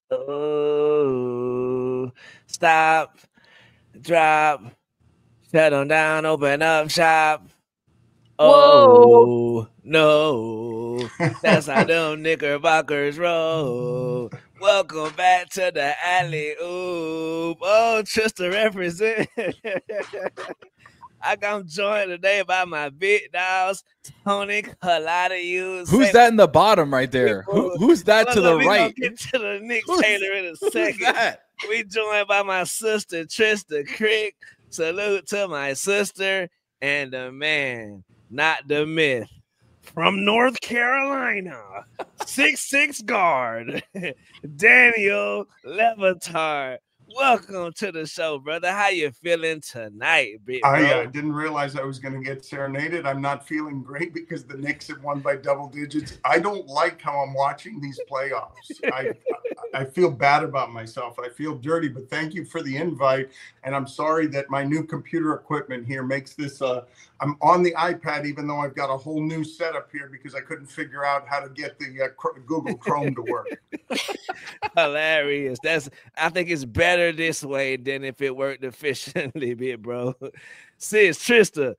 Oh, stop, drop, shut them down, open up shop. Whoa. Oh, no, that's how them Knickerbockers roll. Welcome back to the alley. Ooh, oh, Trista represent. I'm joined today by my big dogs, Tony Colada. Who's that in the bottom right there? Who's that to the We gonna right? get to the Nick Who's- Taylor in a Who's second. that? We joined by my sister Trista Crick. Salute to my sister and the man, not the myth, from North Carolina, 6'6" guard, Daniel Levitard. Welcome to the show, brother. How you feeling tonight, big bro? I didn't realize I was going to get serenaded. I'm not feeling great because the Knicks have won by double digits. I don't like how I'm watching these playoffs. I feel bad about myself. I feel dirty, but thank you for the invite. And I'm sorry that my new computer equipment here makes this. I'm on the iPad, even though I've got a whole new setup here because I couldn't figure out how to get the Google Chrome to work. Hilarious. I think it's better this way than if it worked efficiently, bit bro. Sis, Trista,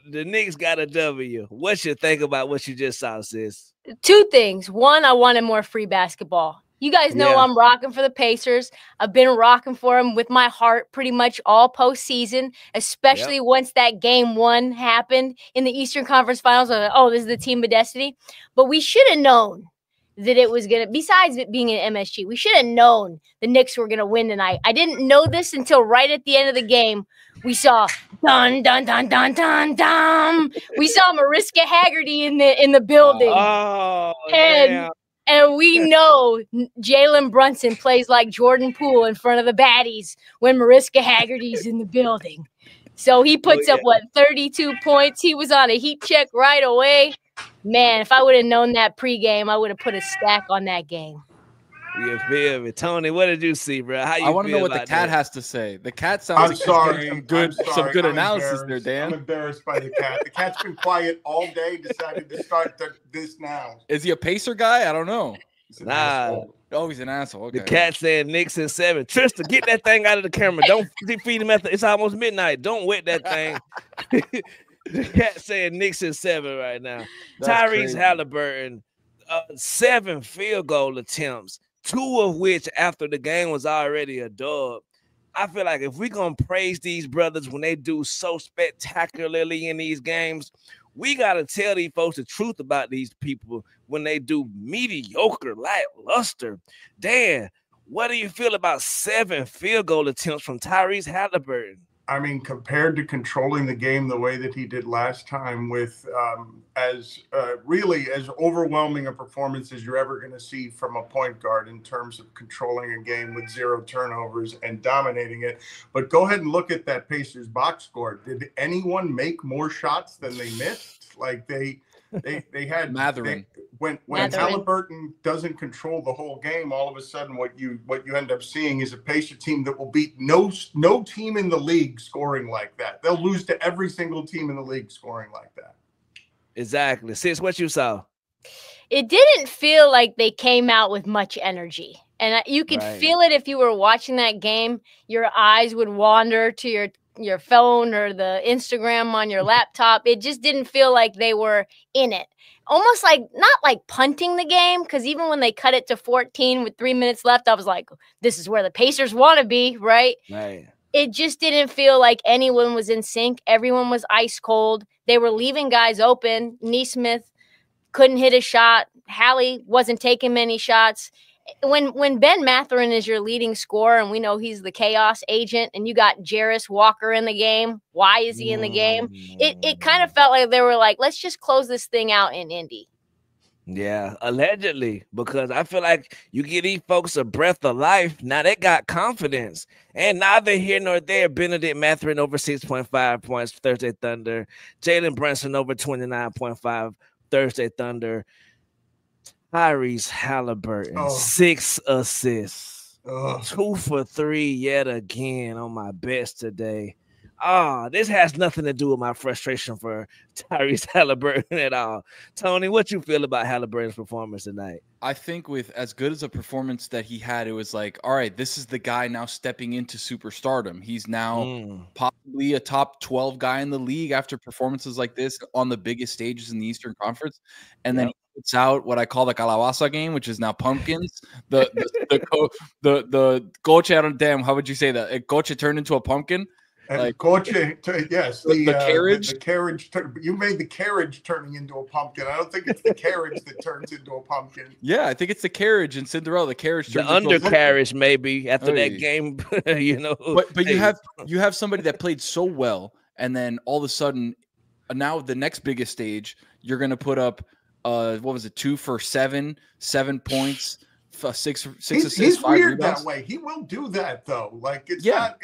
the Knicks got a W. What you think about what you just saw, sis? Two things. One, I wanted more free basketball. You guys know I'm rocking for the Pacers. I've been rocking for them with my heart pretty much all postseason, especially once that game 1 happened in the Eastern Conference Finals. I was like, oh, this is the team of destiny. But we should have known that it was going to, besides it being an MSG, we should have known the Knicks were going to win tonight. I didn't know this until right at the end of the game. We saw dun, dun, dun, dun, dun, dun. We saw Mariska Haggerty in the building. Oh, damn. And we know Jalen Brunson plays like Jordan Poole in front of the baddies when Mariska Haggerty's in the building. So he puts up, 32 points. He was on a heat check right away. Man, if I would have known that pregame, I would have put a stack on that game. You feel me? Tony, what did you see, bro? How you I want to know what the cat that? has to say. The cat sounds like some good analysis there, Dan. I'm embarrassed by the cat. The cat's been quiet all day, decided to start this now. Is he a Pacer guy? I don't know. Nah. Oh, he's an asshole. Okay. The cat said Knicks in 7. Trista, get that thing out of the camera. Don't feed him it's almost midnight. Don't wet that thing. The cat said Knicks in 7 right now. Tyrese Halliburton, 7 field goal attempts, 2 of which after the game was already a dub. I feel like if we're going to praise these brothers when they do so spectacularly in these games, we got to tell these folks the truth about these people when they do mediocre, lackluster. Dan, what do you feel about 7 field goal attempts from Tyrese Halliburton? I mean, compared to controlling the game the way that he did last time with really as overwhelming a performance as you're ever going to see from a point guard in terms of controlling a game with 0 turnovers and dominating it. But go ahead and look at that Pacers box score. Did anyone make more shots than they missed? Like they had Mathering. When Halliburton doesn't control the whole game, all of a sudden what you end up seeing is a Pacer team that will beat no team in the league scoring like that. They'll lose to every single team in the league scoring like that. Exactly. Sis, what you saw? It didn't feel like they came out with much energy. And you could feel it if you were watching that game. Your eyes would wander to your phone or the Instagram on your laptop. It just didn't feel like they were in it. Almost like, not like punting the game, because even when they cut it to 14 with 3 minutes left, I was like, this is where the Pacers want to be, right? Right. It just didn't feel like anyone was in sync. Everyone was ice cold. They were leaving guys open. Nesmith couldn't hit a shot. Hallie wasn't taking many shots. When Ben Mathurin is your leading scorer, and we know he's the chaos agent, and you got Jarris Walker in the game, why is he in the game? It kind of felt like they were like, let's just close this thing out in Indy. Yeah, allegedly, because I feel like you give these folks a breath of life. Now they got confidence, and neither here nor there. Benedict Mathurin over 6.5 points, Thursday Thunder. Jalen Brunson over 29.5, Thursday Thunder. Tyrese Halliburton, 6 assists, 2 for 3 yet again on my best today. This has nothing to do with my frustration for Tyrese Halliburton at all. Tony, what you feel about Halliburton's performance tonight? I think with as good as a performance that he had, it was like, all right, this is the guy now stepping into superstardom. He's now possibly a top 12 guy in the league after performances like this on the biggest stages in the Eastern Conference. And then he puts out what I call the Calabaza game, which is now pumpkins. The coche, I don't damn, how would you say that? A coche turned into a pumpkin. And like coche, yes, the carriage. The carriage. You made the carriage turning into a pumpkin. I don't think it's the carriage that turns into a pumpkin. Yeah, I think it's the carriage in Cinderella. The carriage, the undercarriage, maybe after that game. But you have somebody that played so well, and then all of a sudden, now the next biggest stage, you're going to put up, what was it, 2 for 7 points. 6 assists, he's 5 weird rebounds. that way. He will do that though. Like it's not.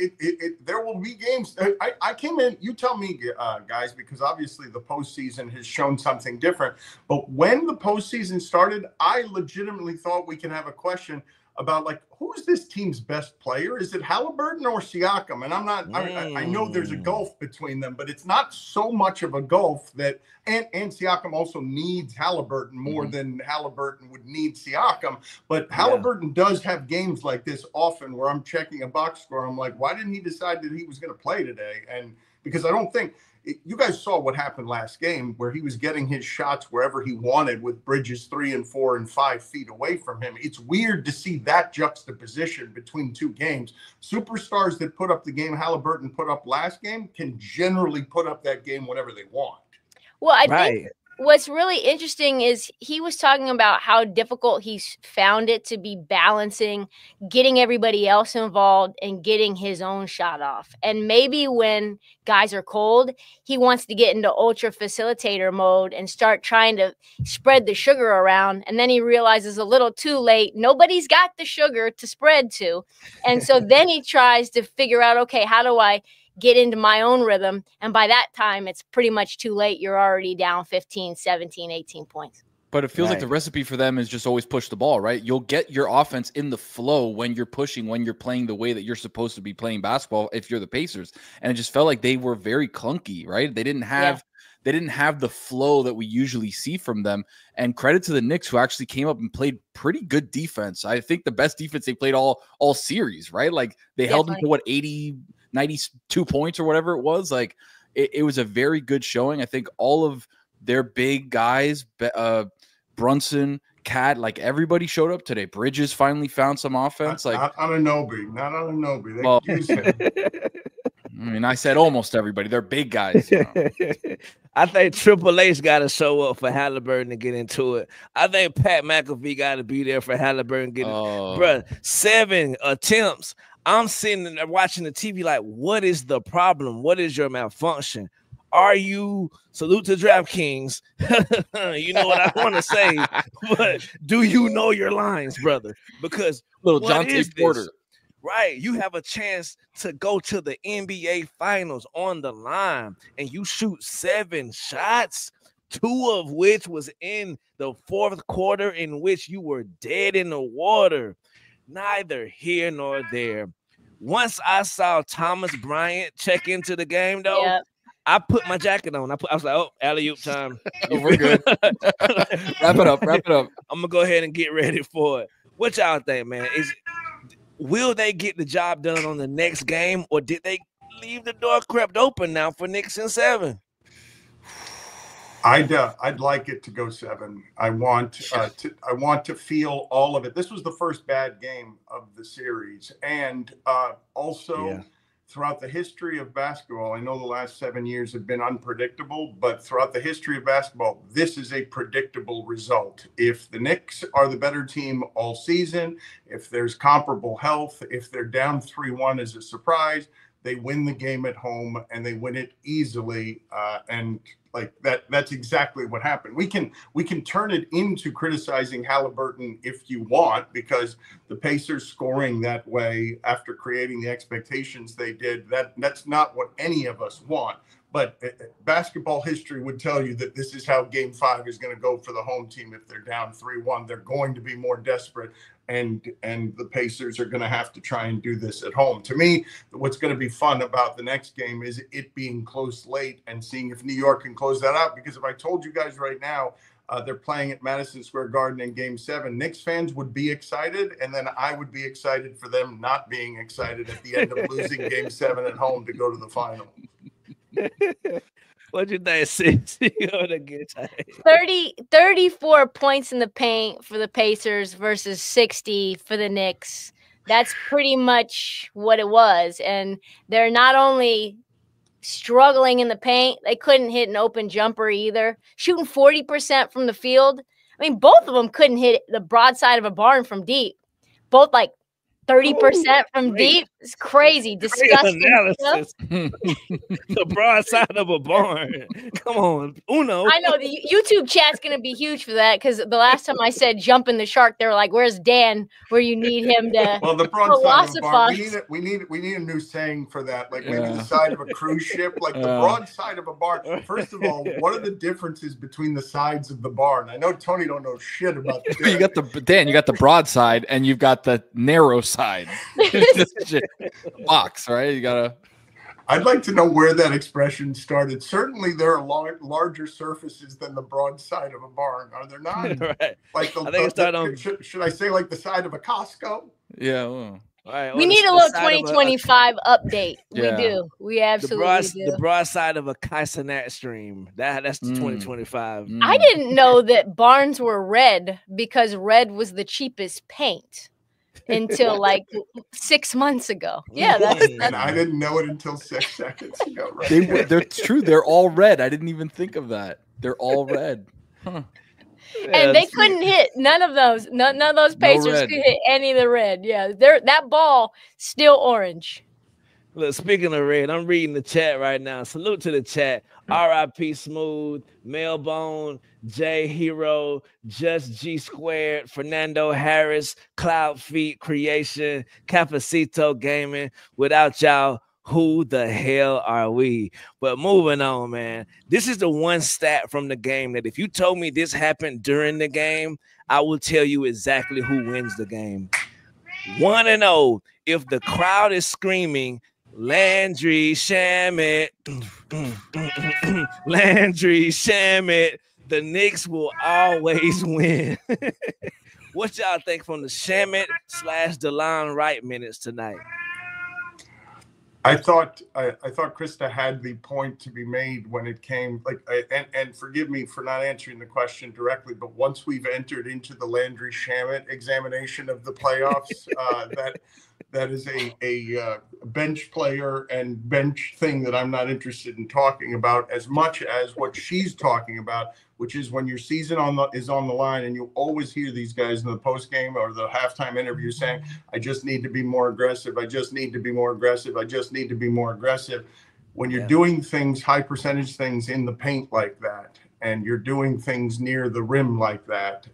There will be games. I came in. You tell me, guys, because obviously the postseason has shown something different. But when the postseason started, I legitimately thought we can have a question about like who's this team's best player? Is it Halliburton or Siakam? And I'm not. I know there's a gulf between them, but it's not so much of a gulf that. And Siakam also needs Halliburton more than Halliburton would need Siakam. But Halliburton does have games like this often where I'm checking a box score. I'm like, why didn't he decide that he was going to play today? And because I don't think you guys saw what happened last game where he was getting his shots wherever he wanted with Bridges 3 and 4 and 5 feet away from him. It's weird to see that juxtaposition between two games. Superstars that put up the game Halliburton put up last game can generally put up that game whenever they want. Well, I think what's really interesting is he was talking about how difficult he's found it to be balancing getting everybody else involved and getting his own shot off. And maybe when guys are cold, he wants to get into ultra facilitator mode and start trying to spread the sugar around. And then he realizes a little too late, nobody's got the sugar to spread to. And so then he tries to figure out, okay, how do I get into my own rhythm? And by that time, it's pretty much too late. You're already down 15, 17, 18 points. But it feels like the recipe for them is just always push the ball, right? You'll get your offense in the flow when you're pushing, when you're playing the way that you're supposed to be playing basketball if you're the Pacers. And it just felt like they were very clunky, right? They didn't have the flow that we usually see from them. And credit to the Knicks, who actually came up and played pretty good defense. I think the best defense they played all series, right? Like they held them to 92 points or whatever it was. Like it was a very good showing. I think all of their big guys, Brunson, Cat, like everybody showed up today. Bridges finally found some offense. Not on Anunoby. Well, I mean, I said almost everybody. They're big guys. You know? I think Triple H got to show up for Halliburton to get into it. I think Pat McAfee got to be there for Halliburton getting Bruh, 7 attempts. I'm sitting there watching the TV like, what is the problem? What is your malfunction? Are you, salute to DraftKings, you know what I want to say, but do you know your lines, brother? Because little Jonte Porter. Right, you have a chance to go to the NBA Finals on the line, and you shoot 7 shots, 2 of which was in the 4th quarter in which you were dead in the water. Neither here nor there. Once I saw Thomas Bryant check into the game, though, I put my jacket on. I was like, oh, alley-oop time. We're good. Wrap it up. I'm going to go ahead and get ready for it. What y'all think, man? Will they get the job done on the next game, or did they leave the door crept open now for Knicks in 7? I'd like it to go 7. I want to feel all of it. This was the first bad game of the series, and also throughout the history of basketball, I know the last 7 years have been unpredictable, but throughout the history of basketball, this is a predictable result. If the Knicks are the better team all season, if there's comparable health, if they're down 3-1 as a surprise, they win the game at home and they win it easily, and like that's exactly what happened. We can turn it into criticizing Halliburton if you want, because the Pacers scoring that way after creating the expectations they did, that's not what any of us want. But basketball history would tell you that this is how Game 5 is going to go for the home team. If they're down 3-1, they're going to be more desperate, and the Pacers are going to have to try and do this at home. To me, what's going to be fun about the next game is it being close late and seeing if New York can close that out. Because if I told you guys right now they're playing at Madison Square Garden in Game 7, Knicks fans would be excited, and then I would be excited for them not being excited at the end of losing Game 7 at home to go to the final. What'd you think, Sis? 34 points in the paint for the Pacers versus 60 for the Knicks. That's pretty much what it was. And they're not only struggling in the paint, they couldn't hit an open jumper either. Shooting 40% from the field. I mean, both of them couldn't hit the broadside of a barn from deep. Both like 30% from deep. It's crazy. Disgusting. The broadside of a barn. Come on. Uno. I know the YouTube chat's going to be huge for that, because the last time I said jumping the shark, they were like, where's Dan, where you need him to well, the broadside of a barn. We need a new saying for that, like maybe the side of a cruise ship, like the broadside of a barn. First of all, what are the differences between the sides of the barn? I know Tony don't know shit about that. You got the broadside, and you've got the narrow side. Box, right? You gotta. I'd like to know where that expression started. Certainly, there are larger surfaces than the broadside of a barn, are there not? Right. Like should I say like the side of a Costco? Yeah. Well. All right, we need a little 2025 update. Yeah. We do. We absolutely do. The broadside of a Kaisenat stream. That's the 2025. I didn't know that barns were red because red was the cheapest paint until like 6 months ago. Yeah, that's and I didn't know it until 6 seconds ago. Right? They're true. They're all red. I didn't even think of that. They're all red. Huh. And they couldn't hit none of those. None of those Pacers could hit any of the red. Yeah, that ball still orange. Look, speaking of red, I'm reading the chat right now. Salute to the chat. R.I.P. Smooth, Melbone, J Hero, Just G Squared, Fernando Harris, Cloud Feet Creation, Capacito Gaming. Without y'all, who the hell are we? But moving on, man. This is the one stat from the game that if you told me this happened during the game, I will tell you exactly who wins the game. 1-0. If the crowd is screaming, Landry Shamet, Landry Shamet, the Knicks will always win. What y'all think from the Shamet / DeLon Wright minutes tonight? I thought Krista had the point to be made when it came, and forgive me for not answering the question directly, but once we've entered into the Landry Shamet examination of the playoffs, that is a bench player and bench thing that I'm not interested in talking about as much as what she's talking about, which is when your season is on the line, and you always hear these guys in the post game or the halftime interview saying, I just need to be more aggressive. I just need to be more aggressive. I just need to be more aggressive. When you're doing things, high percentage things in the paint like that, and you're doing things near the rim like that,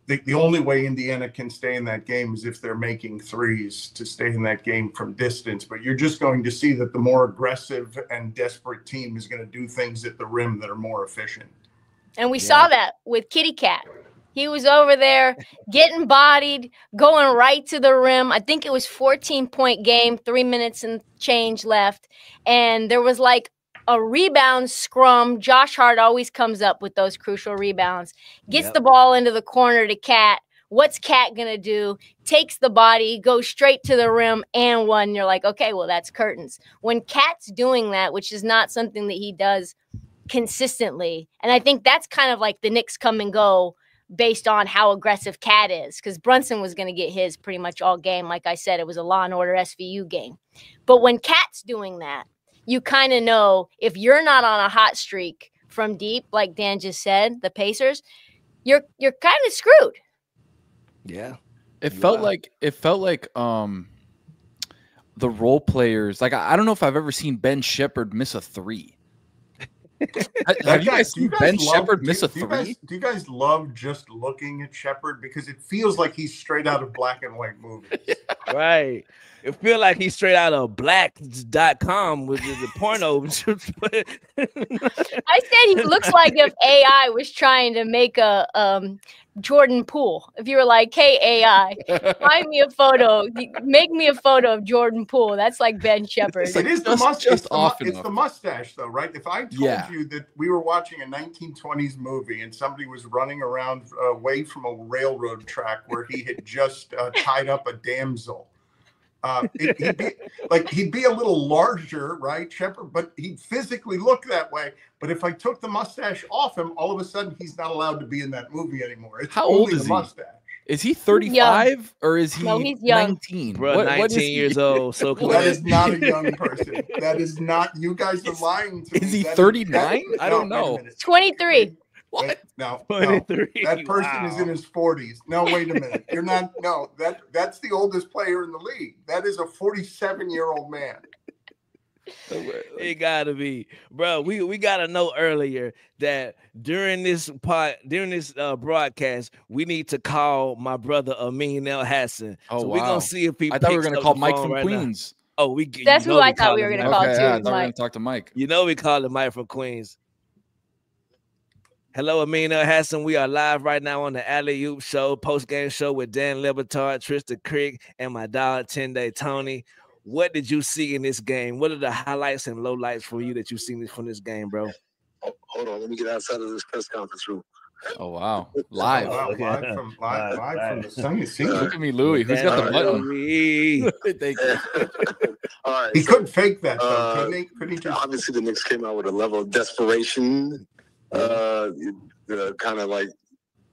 the only way Indiana can stay in that game is if they're making threes to stay in that game from distance. But you're just going to see that the more aggressive and desperate team is going to do things at the rim that are more efficient. And we saw that with Kitty Cat. He was over there getting bodied, going right to the rim. I think it was 14-point game, 3 minutes and change left. And there was like a rebound scrum. Josh Hart always comes up with those crucial rebounds. Gets the ball into the corner to Cat. What's Cat going to do? Takes the body, goes straight to the rim and one. You're like, okay, well, that's curtains. When Cat's doing that, which is not something that he does consistently, and I think that's kind of like the Knicks come and go based on how aggressive Cat is, because Brunson was going to get his pretty much all game. Like I said, it was a Law and Order SVU game. But when Cat's doing that, you kind of know if you're not on a hot streak from deep, like Dan just said, the Pacers, you're kind of screwed. Yeah. It felt like the role players, like I don't know if I've ever seen Ben Shepherd miss a three. Have you guys seen Ben Shepherd miss a three? Do you guys love just looking at Shepherd because it feels like he's straight out of black and white movies? Right. It feels like he's straight out of black.com with the porno. I said he looks like if AI was trying to make a Jordan Poole. If you were like, hey, AI, find me a photo, make me a photo of Jordan Poole. That's like Ben Shepherd. It is the mustache. It's the mustache, though, right? If I told you that we were watching a 1920s movie and somebody was running around away from a railroad track where he had just tied up a damsel, he'd be a little larger, right, Shepherd? But he'd physically look that way. But if I took the mustache off him, all of a sudden he's not allowed to be in that movie anymore. It's How old is the he? mustache. Is he 35 or is he he's young. 19? Bro, 19 years old. So close. That is not a young person. That is not. You guys are lying to me. Is he 39? I don't know. 23. What? No, 23. That person is in his 40s. No, wait a minute. You're not. No, that's the oldest player in the league. That is a 47-year-old man. It gotta be, bro. We gotta know earlier that during this broadcast, we need to call my brother Amin El Hassan. Oh, so we're gonna see if he. I thought we were gonna call Mike from right Queens. Now. Oh, that's who I thought we were gonna call too. I thought we were gonna talk to Mike. You know we call him Mike from Queens. Hello, Amin El Hassan. We are live right now on the Alley Oop Show, post-game show with Dan Lebatard, Trista Crick, and my dog 10-Day Tony. What did you see in this game? What are the highlights and lowlights for you that you've seen from this game, bro? Oh, hold on, let me get outside of this press conference room. Oh wow, live, live from the sunny scene. Look at me, Louis. Who's got the button? Thank you. All right, he couldn't fake that. Though. Couldn't he just... Obviously, the Knicks came out with a level of desperation. Kind of like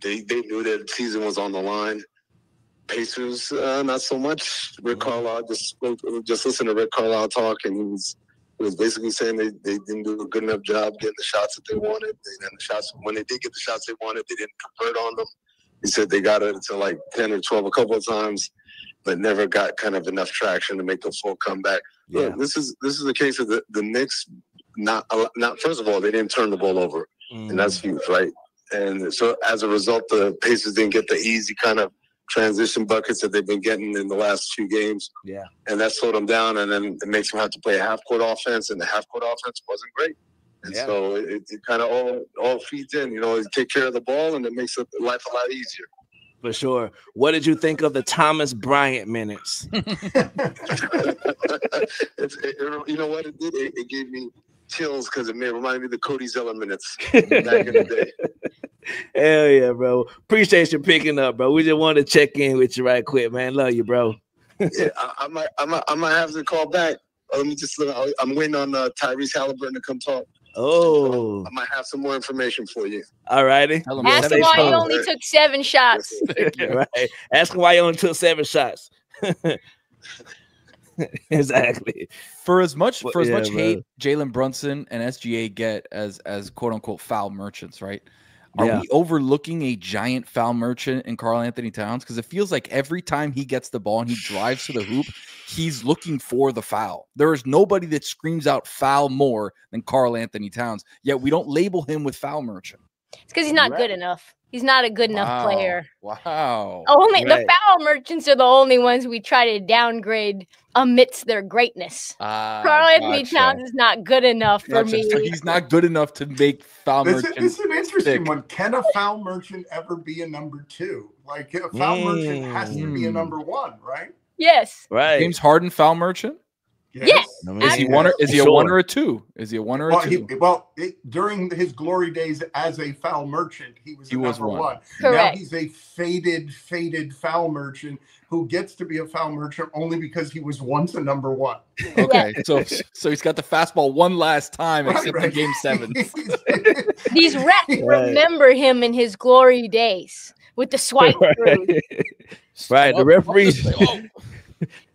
they knew that the season was on the line. Pacers, not so much. Rick Carlisle just listened to Rick Carlisle talk, and he was basically saying they didn't do a good enough job getting the shots that they wanted. And the shots, when they did get the shots they wanted, they didn't convert on them. He said they got it to like 10 or 12 a couple of times, but never got kind of enough traction to make the full comeback. Yeah. Look, this is the case of the Knicks. Not first of all, they didn't turn the ball over, and that's huge, right? And so as a result, the Pacers didn't get the easy kind of transition buckets that they've been getting in the last few games. Yeah. And that slowed them down, and then it makes them have to play a half-court offense, and the half-court offense wasn't great. And so it kind of all feeds in. You know, you take care of the ball, and it makes life a lot easier. For sure. What did you think of the Thomas Bryant minutes? You know what it did? It gave me chills because it reminded me of the Cody Zeller minutes back in the day. Hell yeah, bro. Appreciate you picking up, bro. We just wanted to check in with you right quick, man. Love you, bro. Yeah, I might have to call back. Let me just I'm waiting on Tyrese Halliburton to come talk. Oh, I might have some more information for you. All righty. Ask him why he only took 7 shots. Right. Ask him why he only took 7 shots. Exactly. For as much hate Jalen Brunson and SGA get as quote unquote foul merchants, right? Are we overlooking a giant foul merchant in Karl Anthony Towns? Because it feels like every time he gets the ball and he drives to the hoop, he's looking for the foul. There is nobody that screams out foul more than Karl Anthony Towns. Yet we don't label him with foul merchant. It's because he's not good enough. He's not a good enough player. Wow. The foul merchants are the only ones we try to downgrade amidst their greatness. Karl Anthony Towns is not good enough for me. He's not good enough to make foul merchant. This is an interesting one. Can a foul merchant ever be a number 2? Like a foul merchant has to be a number 1, right? Yes. Right. James Harden foul merchant? Yes. Is he one? Is he a 1 or a 2? Is he a 1 or a 2? During his glory days as a foul merchant, he was number 1. Correct. Now he's a faded foul merchant who gets to be a foul merchant only because he was once a number 1. Okay, so he's got the fastball one last time, except in Game 7. These refs remember him in his glory days with the swipe through. Right, the referees.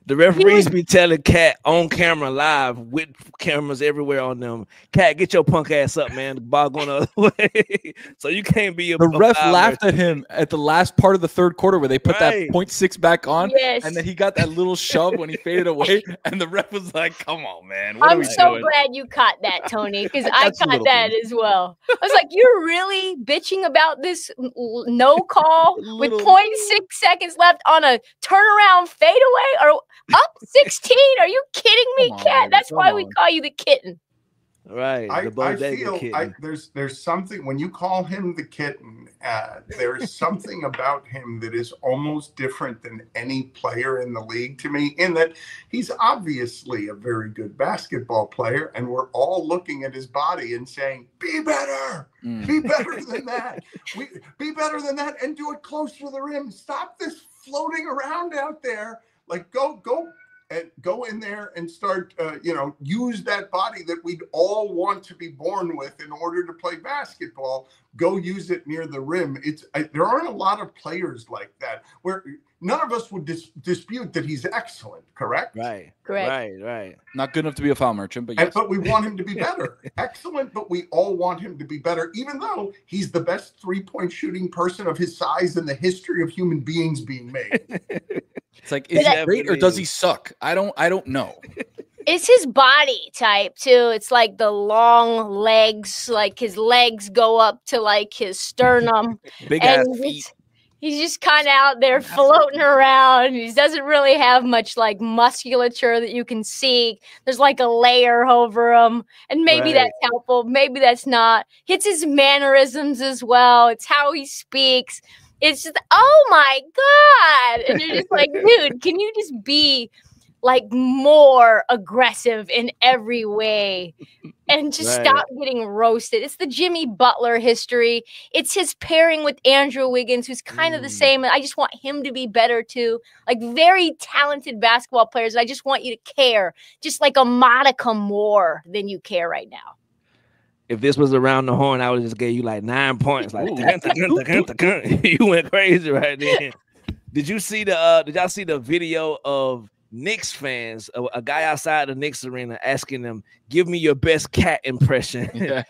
The referees be telling Cat on camera live with cameras everywhere on them. Cat, get your punk ass up, man. The ball going the other way. So you can't be the ref laughed at him at the last part of the third quarter where they put that 0.6 back on. Yes. And then he got that little shove when he faded away. And the ref was like, come on, man. I'm so glad you caught that, Tony, because I caught that as well. I was like, you're really bitching about this no call with 0.6 seconds left on a turnaround fadeaway or up 16? Are you kidding me, Cat? That's why we call you the kitten. Right. I feel there's something when you call him the kitten, there's something about him that is almost different than any player in the league to me, in that he's obviously a very good basketball player, and we're all looking at his body and saying, be better, be better than that. Be better than that and do it close to the rim. Stop this floating around out there. Like go in there and start, use that body that we'd all want to be born with in order to play basketball. Go use it near the rim. There aren't a lot of players like that where none of us would dispute that he's excellent, correct? Right. Not good enough to be a foul merchant, but yes. But we want him to be better. Excellent, but we all want him to be better, even though he's the best three-point shooting person of his size in the history of human beings being made. It's like, is he great or does he suck? I don't know. It's his body type too. It's like the long legs, like his legs go up to like his sternum. Big ass feet. He's just kind of out there floating around. He doesn't really have much like musculature that you can see. There's like a layer over him. And maybe that's helpful. Maybe that's not. It's his mannerisms as well. It's how he speaks. It's just, oh my God. And you're just like, dude, can you just be like more aggressive in every way and just stop getting roasted? It's the Jimmy Butler history. It's his pairing with Andrew Wiggins, who's kind of the same. I just want him to be better too. Like very talented basketball players. I just want you to care just like a modicum more than you care right now. If this was around the horn, I would just gave you like 9 points. Like you went crazy right then. Did y'all see the video of Knicks fans, a guy outside the Knicks arena asking them, give me your best Cat impression? Yes,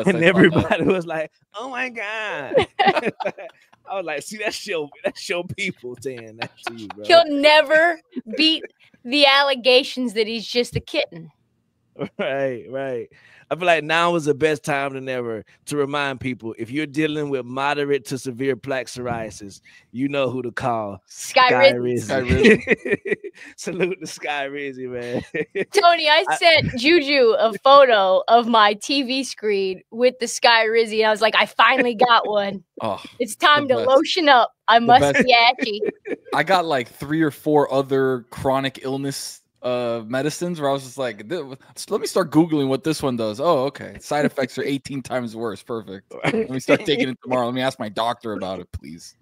and everybody was like, oh my God. I was like, see, that's show people saying that to you, bro. He'll never beat the allegations that he's just a kitten. Right. I feel like now is the best time than ever to remind people, if you're dealing with moderate to severe plaque psoriasis, you know who to call. Sky Rizzy. Salute to Sky Rizzy, man. Tony, I sent JuJu a photo of my TV screen with the Sky Rizzy, and I was like, I finally got one. Oh, it's time to lotion up. I must be atchy. I got like 3 or 4 other chronic illness medicines where I was just like, let me start Googling what this one does. Oh, okay. Side effects are 18 times worse. Perfect. Let me start taking it tomorrow. Let me ask my doctor about it, please.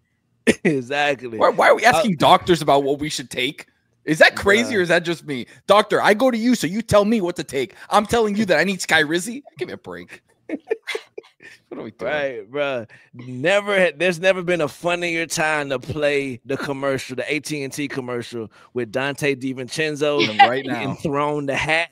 Exactly. Why are we asking doctors about what we should take? Is that crazy or is that just me? Doctor, I go to you, so you tell me what to take. I'm telling you that I need Sky Rizzy? Give me a break. What are we doing? Right, bro. There's never been a funnier time to play the commercial, the AT&T commercial with Dante DiVincenzo right now and throwing the hat.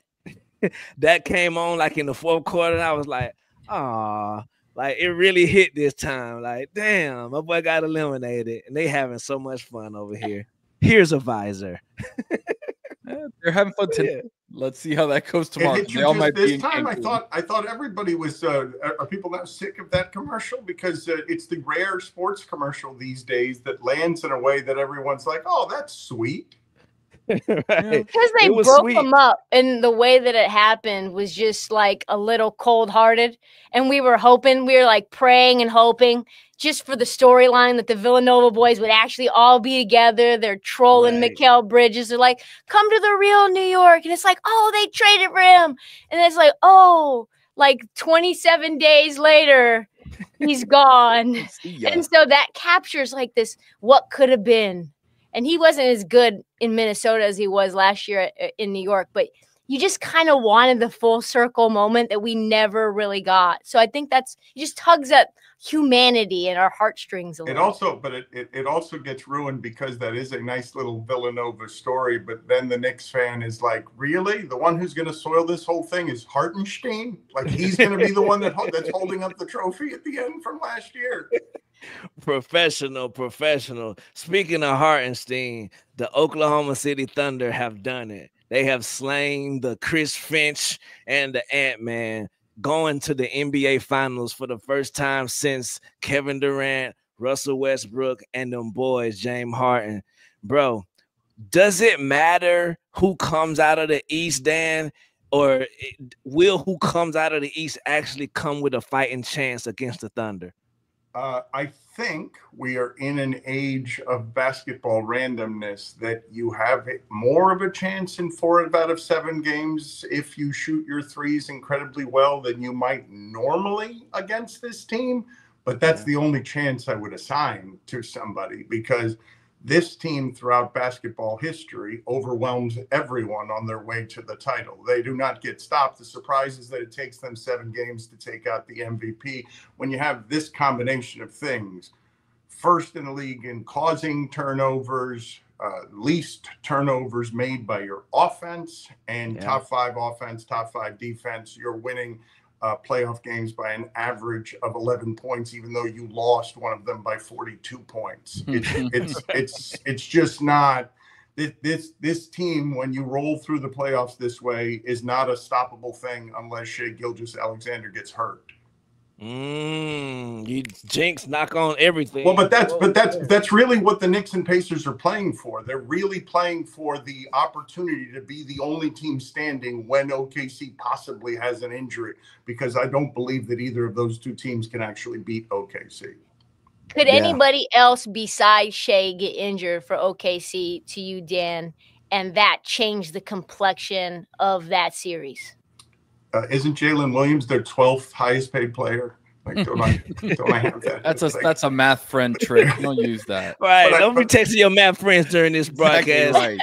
That came on like in the 4th quarter, and I was like, "Aw!" Like it really hit this time. Like, damn, my boy got eliminated, and they having so much fun over here. Here's a visor. They're having fun today. Yeah. Let's see how that goes tomorrow. This time, I thought everybody was. Are people now sick of that commercial? Because it's the rare sports commercial these days that lands in a way that everyone's like, "Oh, that's sweet." Right. Because they broke them up, and the way that it happened was just like a little cold-hearted. And we were like praying and hoping just for the storyline that the Villanova boys would actually all be together. They're trolling Mikal Bridges. They're like, come to the real New York. And it's like, oh, they traded for him. And it's like, oh, like 27 days later, he's gone. And so that captures like this, what could have been. And he wasn't as good in Minnesota as he was last year in New York, but you just kind of wanted the full circle moment that we never really got. So I think it just tugs at humanity and our heartstrings a little. It also gets ruined because that is a nice little Villanova story, but then the Knicks fan is like, really? The one who's going to soil this whole thing is Hartenstein? Like, he's going to be the one that's holding up the trophy at the end from last year. Professional. Speaking of Hartenstein, the Oklahoma City Thunder have done it. They have slain the Chris Finch and the Ant-Man, going to the NBA Finals for the first time since Kevin Durant, Russell Westbrook, and them boys, James Harden. Bro, does it matter who comes out of the East, Dan? Or will who comes out of the East actually come with a fighting chance against the Thunder? I think we are in an age of basketball randomness that you have more of a chance in 4 out of 7 games if you shoot your threes incredibly well than you might normally against this team. But that's the only chance I would assign to somebody, because this team throughout basketball history overwhelms everyone on their way to the title. They do not get stopped. The surprise is that it takes them 7 games to take out the MVP. When you have this combination of things, first in the league in causing turnovers, least turnovers made by your offense, and top 5 offense, top 5 defense, you're winning playoff games by an average of 11 points, even though you lost one of them by 42 points. It's just not this team, when you roll through the playoffs this way, is not a stoppable thing unless Shai Gilgeous-Alexander gets hurt. You jinx, knock on everything. Well, but that's really what the Knicks and Pacers are playing for. They're really playing for the opportunity to be the only team standing when OKC possibly has an injury, because I don't believe that either of those 2 teams can actually beat OKC. Could anybody else besides Shai get injured for OKC, to you, Dan, and that change the complexion of that series? Isn't Jalen Williams their 12th highest paid player? Like, don't I have that? That's a math friend trick. Don't use that. Right. Don't be texting your math friends during this broadcast. Right.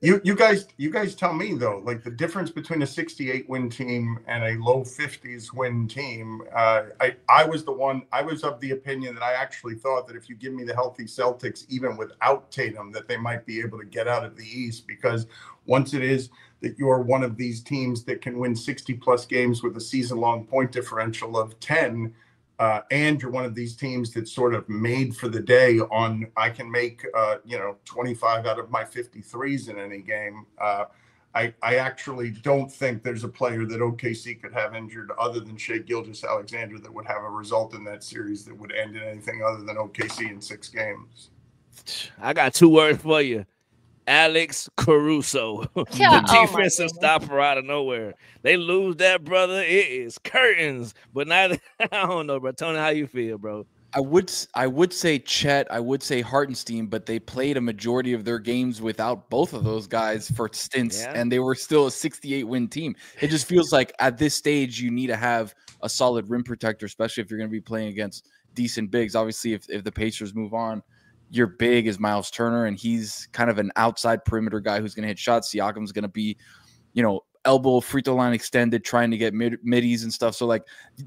You guys tell me though, like the difference between a 68 win team and a low 50s win team. I was of the opinion that I actually thought that if you give me the healthy Celtics, even without Tatum, that they might be able to get out of the East, because once it is that you're one of these teams that can win 60 plus games with a season-long point differential of 10, and you're one of these teams that's sort of made for the day on, I can make 25 out of my 53s in any game. I actually don't think there's a player that OKC could have injured other than Shai Gilgeous-Alexander that would have a result in that series that would end in anything other than OKC in 6 games. I got 2 words for you. Alex Caruso, the defensive stopper out of nowhere. They lose that, brother. It is curtains. But neither, I don't know, bro. Tony, how you feel, bro? I would say Chet. I would say Hartenstein, but they played a majority of their games without both of those guys for stints, and they were still a 68-win team. It just feels like at this stage you need to have a solid rim protector, especially if you're going to be playing against decent bigs. Obviously, if the Pacers move on, your big is Miles Turner, and he's kind of an outside perimeter guy who's going to hit shots. Siakam's going to be, elbow, free throw line extended, trying to get middies and stuff. So, like,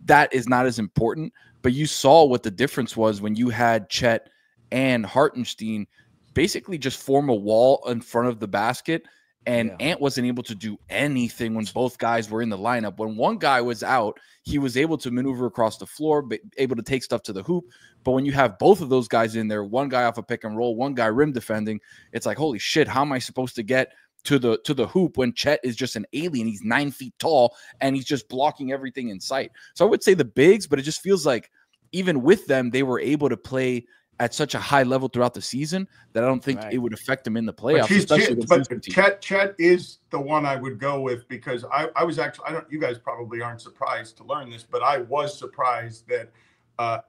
that is not as important. But you saw what the difference was when you had Chet and Hartenstein basically just form a wall in front of the basket, and Ant wasn't able to do anything when both guys were in the lineup. When one guy was out, he was able to maneuver across the floor, but able to take stuff to the hoop. But when you have both of those guys in there, one guy off a pick and roll, one guy rim defending, it's like, holy shit, how am I supposed to get to the hoop when Chet is just an alien? He's 9 feet tall, and he's just blocking everything in sight. So I would say the bigs, but it just feels like even with them, they were able to play at such a high level throughout the season that I don't think it would affect them in the playoffs. But Chet is the one I would go with, because I was actually, you guys probably aren't surprised to learn this, but I was surprised that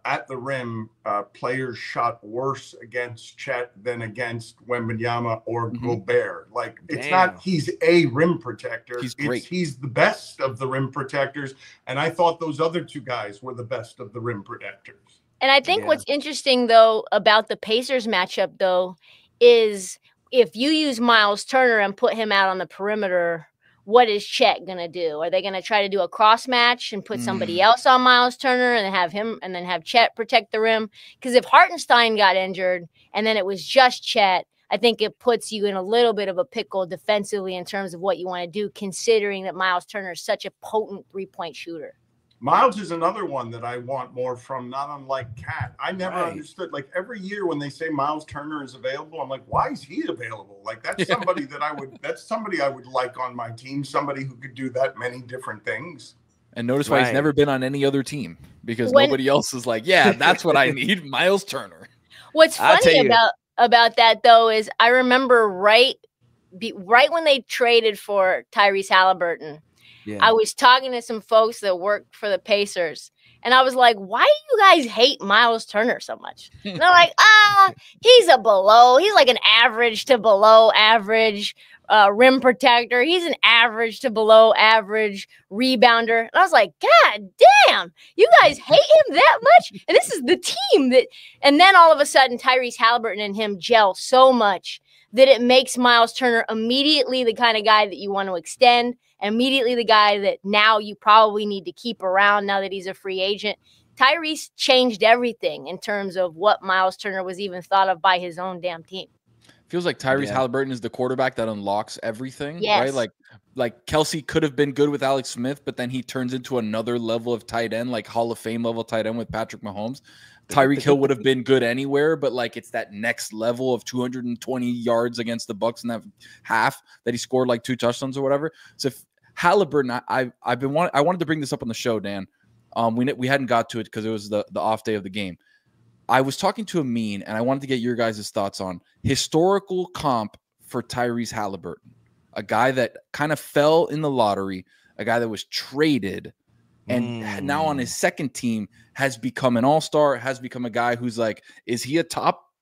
at the rim, players shot worse against Chet than against Wembanyama or Gobert. Like, it's not he's a rim protector. He's great. He's the best of the rim protectors, and I thought those other 2 guys were the best of the rim protectors. And I think what's interesting, though, about the Pacers matchup, though, is if you use Miles Turner and put him out on the perimeter what is Chet gonna do? Are they gonna try to do a cross match and put somebody else on Miles Turner and have him and then have Chet protect the rim? Because if Hartenstein got injured and then it was just Chet, I think it puts you in a little bit of a pickle defensively in terms of what you want to do, considering that Miles Turner is such a potent 3-point shooter. Miles is another one that I want more from, not unlike Cat. I never understood, like every year when they say Miles Turner is available, I'm like, why is he available? Like that's somebody that I would like on my team, somebody who could do that many different things. And notice why he's never been on any other team, because nobody else is like, yeah, that's what I need, Miles Turner. What's funny about that though is I remember right when they traded for Tyrese Halliburton. Yeah. I was talking to some folks that worked for the Pacers, and I was like, why do you guys hate Miles Turner so much? And they're like, he's like an average to below average rim protector. He's an average to below average rebounder. And I was like, God damn, you guys hate him that much? And this is the team that, and then all of a sudden Tyrese Halliburton and him gel so much that it makes Miles Turner immediately the kind of guy that you want to extend, immediately the guy that now you probably need to keep around now that he's a free agent. Tyrese changed everything in terms of what Miles Turner was even thought of by his own damn team. Feels like Tyrese Halliburton is the quarterback that unlocks everything, right? Like Kelsey could have been good with Alex Smith, but then he turns into another level of tight end, like Hall of Fame level tight end with Patrick Mahomes. Tyreek Hill would have been good anywhere, but like it's that next level of 220 yards against the Bucks in that half that he scored like 2 touchdowns or whatever. So if Halliburton, I wanted to bring this up on the show, Dan. We hadn't got to it because it was the off day of the game. I was talking to Amin, and I wanted to get your guys' thoughts on historical comp for Tyrese Halliburton, a guy that kind of fell in the lottery, a guy that was traded, and now on his second team has become an all-star, has become a guy who's like, is he a top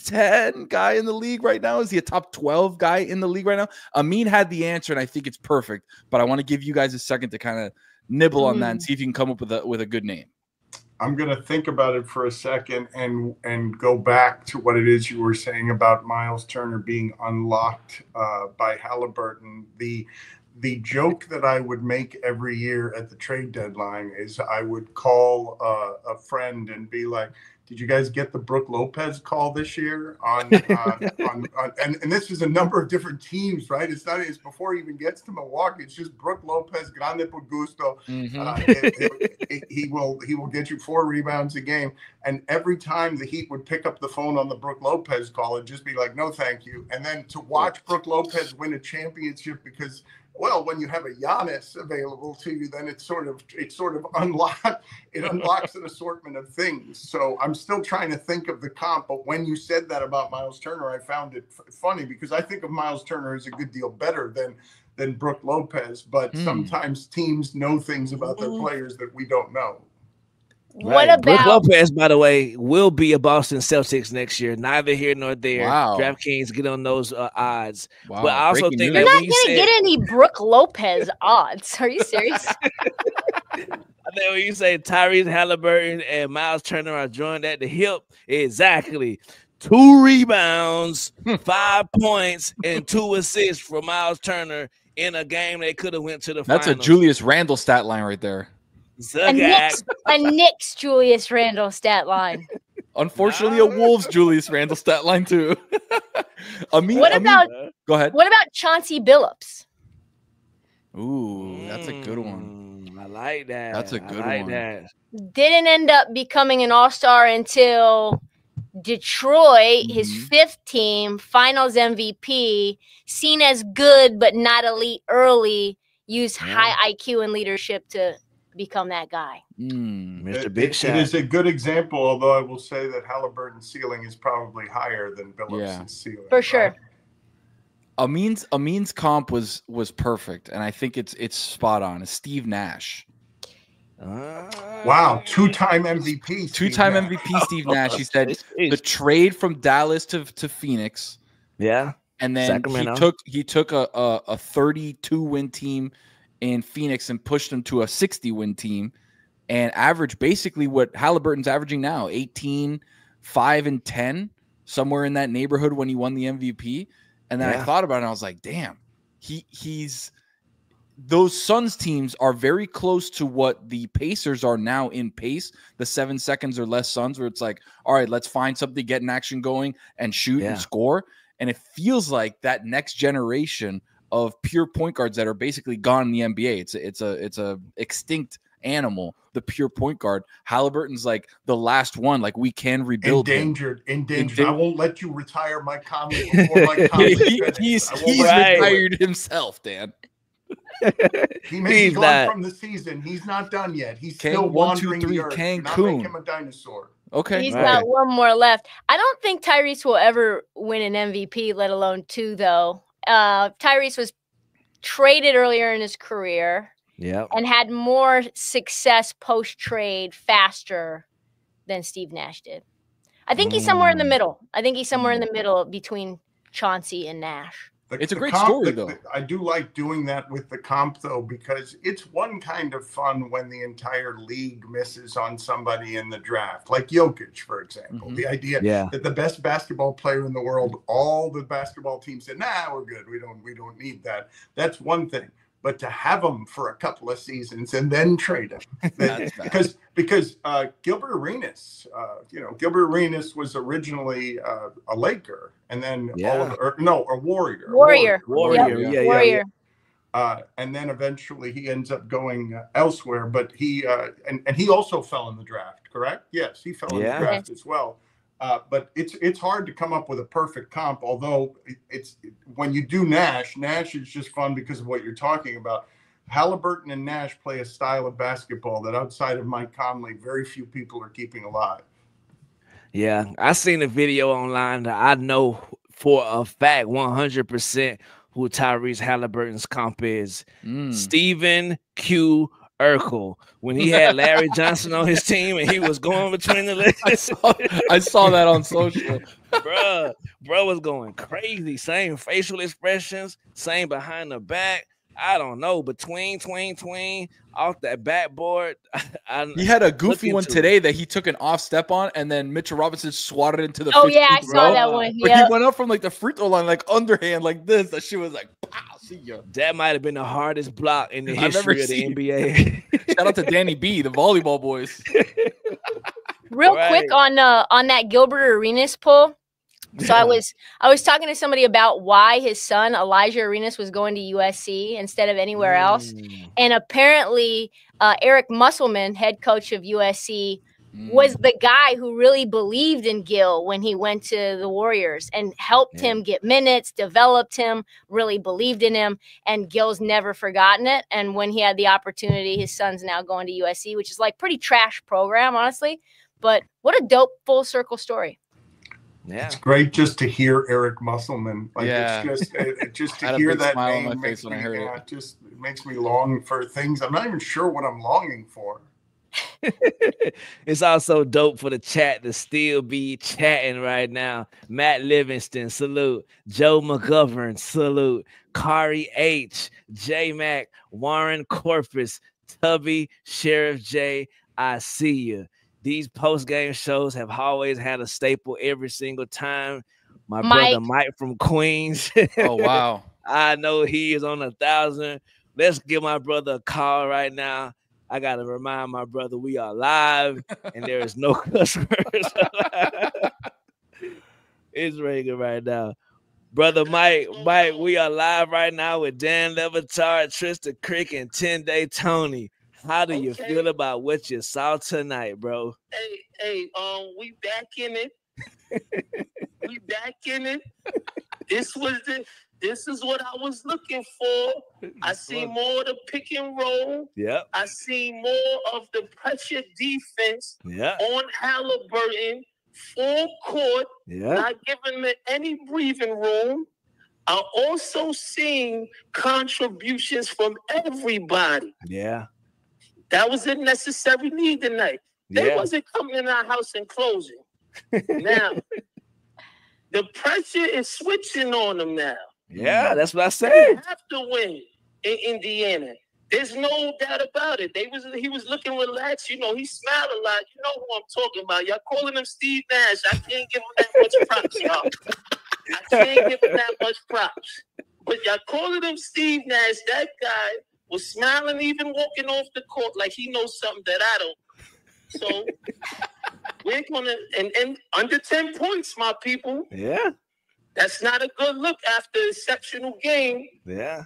10 guy in the league right now? Is he a top 12 guy in the league right now? Amin had the answer, and I think it's perfect, but I want to give you guys a second to kind of nibble on that and see if you can come up with a good name. I'm going to think about it for a second and go back to what it is you were saying about Miles Turner being unlocked by Halliburton. The joke that I would make every year at the trade deadline is I would call a friend and be like, did you guys get the Brook Lopez call this year and this is a number of different teams, right? It's before he even gets to Milwaukee. It's just Brook Lopez, grande por gusto. He will get you 4 rebounds a game. And every time the Heat would pick up the phone on the Brook Lopez call, it'd just be like, no, thank you. And then to watch Brook Lopez win a championship because, well, when you have a Giannis available to you, then it sort of unlocks an assortment of things. So I'm still trying to think of the comp, but when you said that about Miles Turner, I found it funny because I think of Miles Turner as a good deal better than Brook Lopez, but sometimes teams know things about their players that we don't know. What about Brook Lopez, by the way, will be a Boston Celtics next year. Neither here nor there. Wow. DraftKings get on those odds. Wow. But I also think you're not going to get any Brook Lopez odds. Are you serious? I think when you say Tyrese Halliburton and Miles Turner are joined at the hip, exactly. 2 rebounds, 5 points, and 2 assists for Miles Turner in a game they could have went to the finals. That's a Julius Randle stat line right there. A Knicks Julius Randle stat line. Unfortunately, a Wolves Julius Randle stat line too. Go ahead. What about Chauncey Billups? Ooh, that's a good one. I like that. That's a good one. Didn't end up becoming an all-star until Detroit, his 5th team, Finals MVP, seen as good but not elite early, used high IQ and leadership to become that guy. Mr. Big Shot. It is a good example, although I will say that Halliburton's ceiling is probably higher than Billups' ceiling. For sure. Amin's comp was perfect, and I think it's spot on. It's Steve Nash. Wow, 2-time MVP. MVP Steve Nash. He said the trade from Dallas to Phoenix. Yeah. And then Sacramento. he took a 32-win team in Phoenix and pushed them to a 60-win team and averaged basically what Halliburton's averaging now, 18, 5, and 10, somewhere in that neighborhood when he won the MVP. And then I thought about it and I was like, damn, he's those Suns teams are very close to what the Pacers are now in pace, the 7 seconds or less Suns, where it's like, all right, let's find something, get an action going and shoot and score. And it feels like that next generation of pure point guards that are basically gone in the NBA. It's a extinct animal, the pure point guard. Halliburton's like the last one. Like, we can rebuild endangered. I won't let you retire Mike Conley before Mike Conley. He's retired himself, Dan. He may be gone from the season. He's not done yet. He's still wandering the earth. Cancun. Not make him a dinosaur. Okay. He's got one more left. I don't think Tyrese will ever win an MVP, let alone 2, though. Tyrese was traded earlier in his career and had more success post-trade faster than Steve Nash did. I think he's somewhere in the middle. I think he's somewhere in the middle between Chauncey and Nash. It's a great story, though. I do like doing that with the comp, though, because it's one kind of fun when the entire league misses on somebody in the draft, like Jokic, for example. The idea that the best basketball player in the world, all the basketball teams said, "Nah, we're good. We don't need that." That's one thing. But to have him for a couple of seasons and then trade him, because Gilbert Arenas, Gilbert Arenas was originally a Laker, and then a Warrior. Warrior. And then eventually he ends up going elsewhere. But he and he also fell in the draft, correct? Yes, he fell in the draft as well. But it's hard to come up with a perfect comp, although it's when you do Nash is just fun because of what you're talking about. Halliburton and Nash play a style of basketball that outside of Mike Conley, very few people are keeping alive. Yeah, I seen a video online that I know for a fact 100% who Tyrese Halliburton's comp is. Stephen Q. Urkel, when he had Larry Johnson on his team and he was going between the legs. I saw that on social. Bro was going crazy. Same facial expressions, same behind the back. I don't know, between off that backboard. He had a goofy one today that he took an off step on, and then Mitchell Robinson swatted into the. Oh yeah, I saw that one. But he went up from like the free throw line, like underhand, like this. That shit was like, pow, see ya. That might have been the hardest block in the history of the NBA. Shout out to Danny B, the volleyball boys. Real quick on that Gilbert Arenas pull. So I was talking to somebody about why his son Elijah Arenas was going to USC instead of anywhere else, and apparently Eric Musselman, head coach of USC, was the guy who really believed in Gil when he went to the Warriors and helped him get minutes, developed him, really believed in him, and Gil's never forgotten it. And when he had the opportunity, his son's now going to USC, which is like pretty trash program, honestly, but what a dope full circle story. Yeah. It's great just to hear Eric Musselman. Like it's just to hear that name makes me, it makes me long for things. I'm not even sure what I'm longing for. It's also dope for the chat to still be chatting right now. Matt Livingston, salute. Joe McGovern, salute. Kari H, J Mac, Warren Corpus, Tubby, Sheriff J, I see you. These post-game shows have always had a staple every single time. My brother Mike from Queens. Oh, wow. I know he is on 1,000. Let's give my brother a call right now. I got to remind my brother we are live and there is no cuss words. It's ringing right now. Brother Mike, we are live right now with Dan Levitard, Tristan Crick, and 10-Day Tony. How do you feel about what you saw tonight, bro? We back in it. We back in it. This is what I was looking for. I see more of the pick and roll. Yeah. I see more of the pressure defense on Halliburton, full court, not giving him any breathing room. I'm also seeing contributions from everybody. Yeah. That was a necessary need tonight. They wasn't coming in our house and closing. Now, the pressure is switching on them now. Yeah, that's what I said. They have to win in Indiana. There's no doubt about it. He was looking relaxed. You know, he smiled a lot. You know who I'm talking about. Y'all calling him Steve Nash. I can't give him that much props, y'all. I can't give him that much props. But y'all calling him Steve Nash. That guy was smiling, even walking off the court like he knows something that I don't. So we're gonna and under 10 points, my people. Yeah. That's not a good look after an exceptional game. Yeah.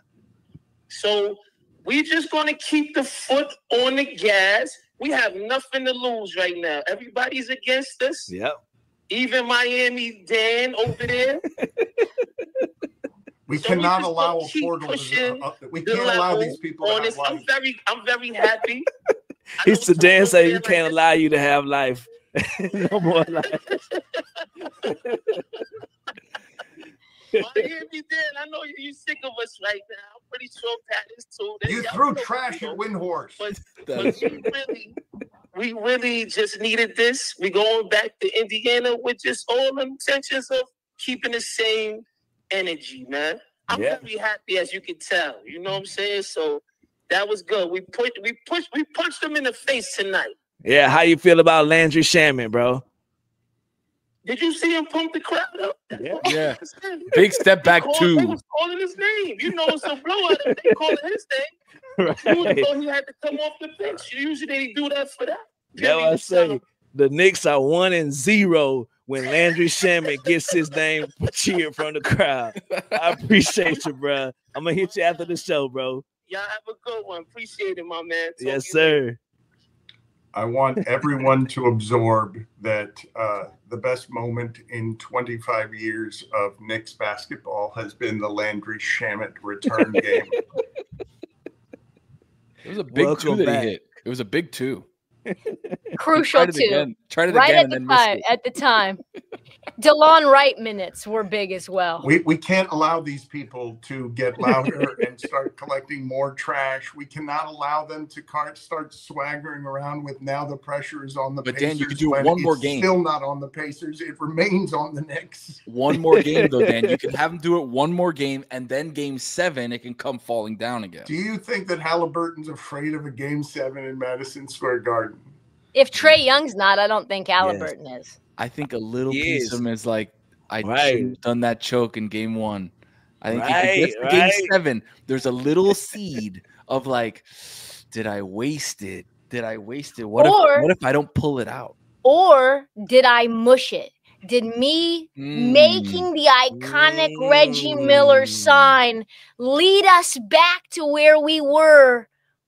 So we just gonna keep the foot on the gas. We have nothing to lose right now. Everybody's against us. Yep. Even Miami Dan over there. We cannot allow a portal. We can't allow these people to have life. I'm very happy. He's the Dan say you can't allow you to have life. No more life. Miami Dan, I know you're sick of us right now. I'm pretty sure Pat is too. You threw trash at Windhorse. But we really just needed this. We going back to Indiana with just all intentions of keeping the same energy, man. I'm very happy, as you can tell. You know what I'm saying? So that was good. We punched them in the face tonight. Yeah, how you feel about Landry Shamet, bro? Did you see him pump the crowd up? Yeah. Big step back too. They was calling his name. You know, it's a blowout. They calling his name. Right. You would thought he had to come off the bench. Usually they do that for that. That's what I say. The Knicks are 1-0 when Landry Shamet gets his name cheered from the crowd. I appreciate you, bro. I'm gonna hit you after the show, bro. Y'all have a good one. Appreciate it, my man. Yes, sir. I want everyone to absorb that the best moment in 25 years of Knicks basketball has been the Landry Shamet return game. It was a big two that he hit. It was a big two. Crucial two. Tried it right again at the time. At the time, DeLon Wright minutes were big as well. We can't allow these people to get louder and start collecting more trash. We cannot allow them to start swaggering around with now the pressure is on the Pacers. But Dan, you can do one more game. Still not on the Pacers. It remains on the Knicks. One more game though, Dan. You can have them do it one more game, and then game 7 it can come falling down again. Do you think that Halliburton's afraid of a game 7 in Madison Square Garden? If Trae Young's not, I don't think Halliburton is. I think a little piece of him is like, I shouldn't have done that choke in game 1. I think if he gets to game 7, there's a little seed of like, did I waste it? What if I don't pull it out? Or did I mush it? Did me making the iconic Reggie Miller sign lead us back to where we were,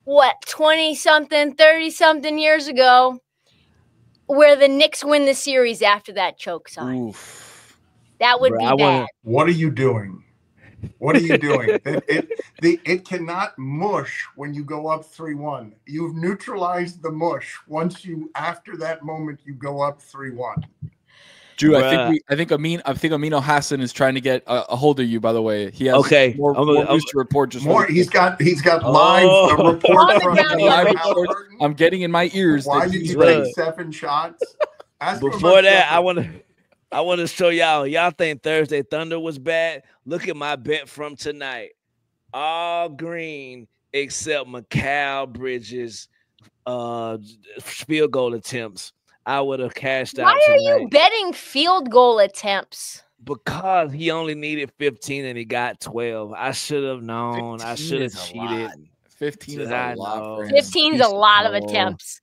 20-something, 30-something years ago, where the Knicks win the series after that choke sign? Oof. That would be bad. What are you doing? What are you doing? It cannot mush when you go up 3-1. You've neutralized the mush after that moment you go up 3-1. Drew, I think Amino Hassan is trying to get a hold of you. By the way, he has more news to report. He's got live report from Halliburton. I'm getting in my ears. Why did you take 7 shots? Before that, I want to show y'all. Y'all think Thursday Thunder was bad? Look at my bet from tonight. All green except Mikal Bridges' field goal attempts. I would have cashed out. Why are you betting field goal attempts? Because he only needed 15 and he got 12. I should have known. I should have cheated. 15 is a lot. 15 is a lot of attempts.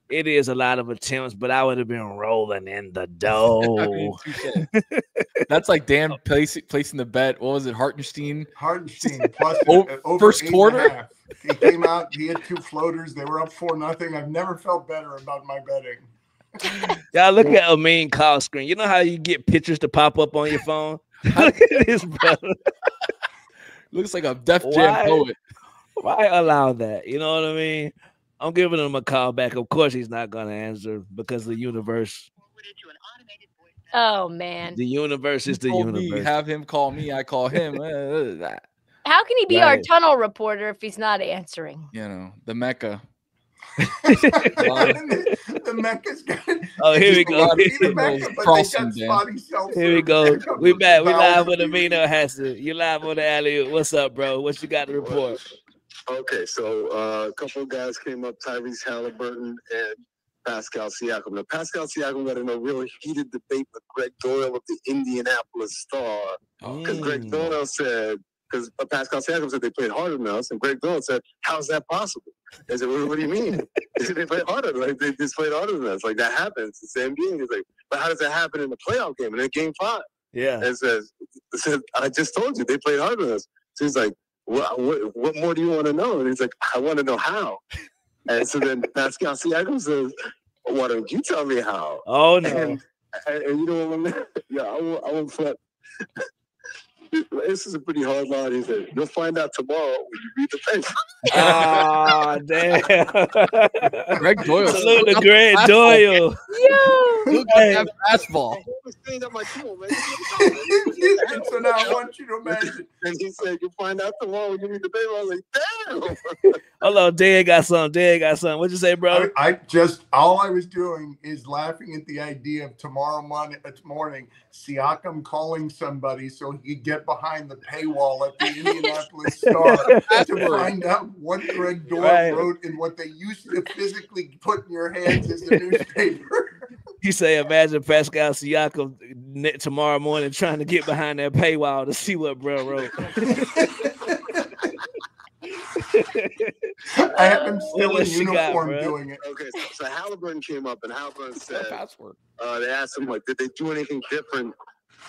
It is a lot of attempts, but I would have been rolling in the dough. That's like Dan placing the bet. What was it, Hartenstein? Hartenstein plus over first quarter. He came out. He had 2 floaters. They were up 4-0. I've never felt better about my betting. Y'all look at a main call screen. You know how you get pictures to pop up on your phone? Look at this, brother. Looks like a Def Jam poet. Why allow that? You know what I mean? I'm giving him a call back. Of course, he's not going to answer because the universe. Oh, man. The universe is the universe. Have him call me. I call him. How can he be our tunnel reporter if he's not answering? You know, the Mecca. The Mecca's got. Oh, here we go. Here we go. We back. We live with Amino Hassan. You live on the alley. What's up, bro? What you got to report? Okay, so a couple of guys came up, Tyrese Halliburton and Pascal Siakam. Now, Pascal Siakam got in a really heated debate with Greg Doyle of the Indianapolis Star because Greg Doyle said because Pascal Siakam said they played harder than us, and Greg Doyle said, "How's that possible?" I said, "What do you mean? They played harder. Like they just played harder than us. Like that happens. It's the NBA." He's like, "But how does that happen in the playoff game and in Game 5?" Yeah. And said, "I just told you they played harder than us." So he's like, what more do you want to know? And he's like, "I want to know how." And so then Pascal Siakam says, "Why don't you tell me how?" Oh no! And you know what? Yeah, I won't flip. This is a pretty hard line. He said, "You'll find out tomorrow when you read the paper." Oh, damn. Greg Doyle. Salute to Greg Doyle. Yo. That fastball. And so now I want you to imagine. And he said, "You'll find out tomorrow when you read the paper." I was like, "Damn." Hold on, Dan got something. What'd you say, bro? All I was doing is laughing at the idea of tomorrow morning, Siakam calling somebody so he could get behind the paywall at the Indianapolis Star to find out what Greg Doyle wrote and what they used to physically put in your hands as the newspaper. You say, imagine Pascal Siakam tomorrow morning trying to get behind that paywall to see what bro wrote. I have him still in uniform doing it. Okay, so Halliburton came up and Halliburton said, they asked him, like, did they do anything different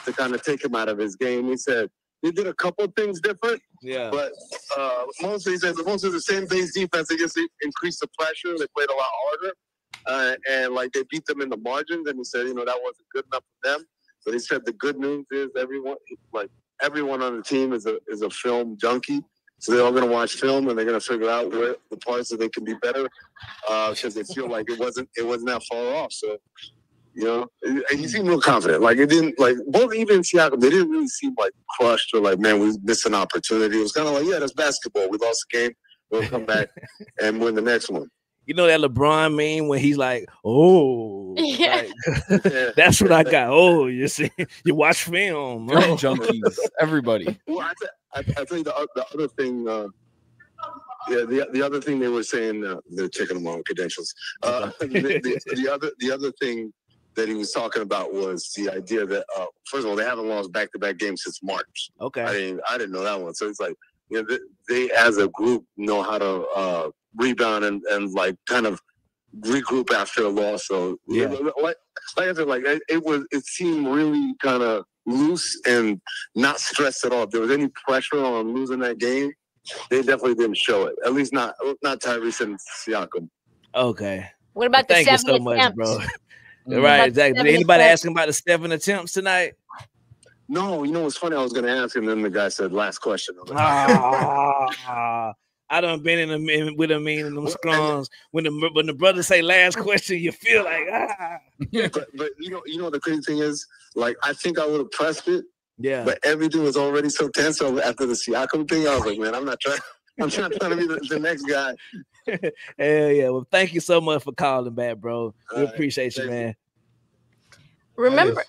to kind of take him out of his game? He said, they did a couple of things different. Yeah. But mostly the same base defense. They just increased the pressure. They played a lot harder. And like they beat them in the margins. And he said, that wasn't good enough for them. But he said the good news is everyone on the team is a film junkie. So they're all going to watch film and they're going to figure out where the parts that they can be better because they feel like it wasn't that far off. So, he seemed real confident. Like it didn't both even Siakam, they didn't really seem like crushed or like, man, we missed an opportunity. It was kind of like, yeah, that's basketball. We lost the game. We'll come back and win the next one. You know that LeBron meme when he's like, "Oh, that's what I got." Oh, you see, you watch film, junkies, everybody. Well, I tell you the other thing. The other thing they were saying, they're checking them on credentials. The other thing that he was talking about was the idea that first of all, they haven't lost back-to-back games since March. Okay, I didn't know that one. So it's like they as a group know how to rebound and like kind of regroup after a loss. So like I said, it seemed really kind of loose and not stressed at all. If there was any pressure on losing that game, they definitely didn't show it. At least not Tyrese and Siakam. Okay. What about thank you so much, bro. Right, exactly. Did anybody ask him about the 7 attempts tonight? No, what's funny? I was going to ask him, and then the guy said, "Last question." I done been with him in them scrums. When the brothers say last question, you feel like But the crazy thing is, like, I think I would have pressed it. Yeah. But everything was already so tense. So after the Siakam thing, I was like, man, I'm not trying to be the next guy. Hell yeah. Well, thank you so much for calling back, bro. We appreciate you, man. Remember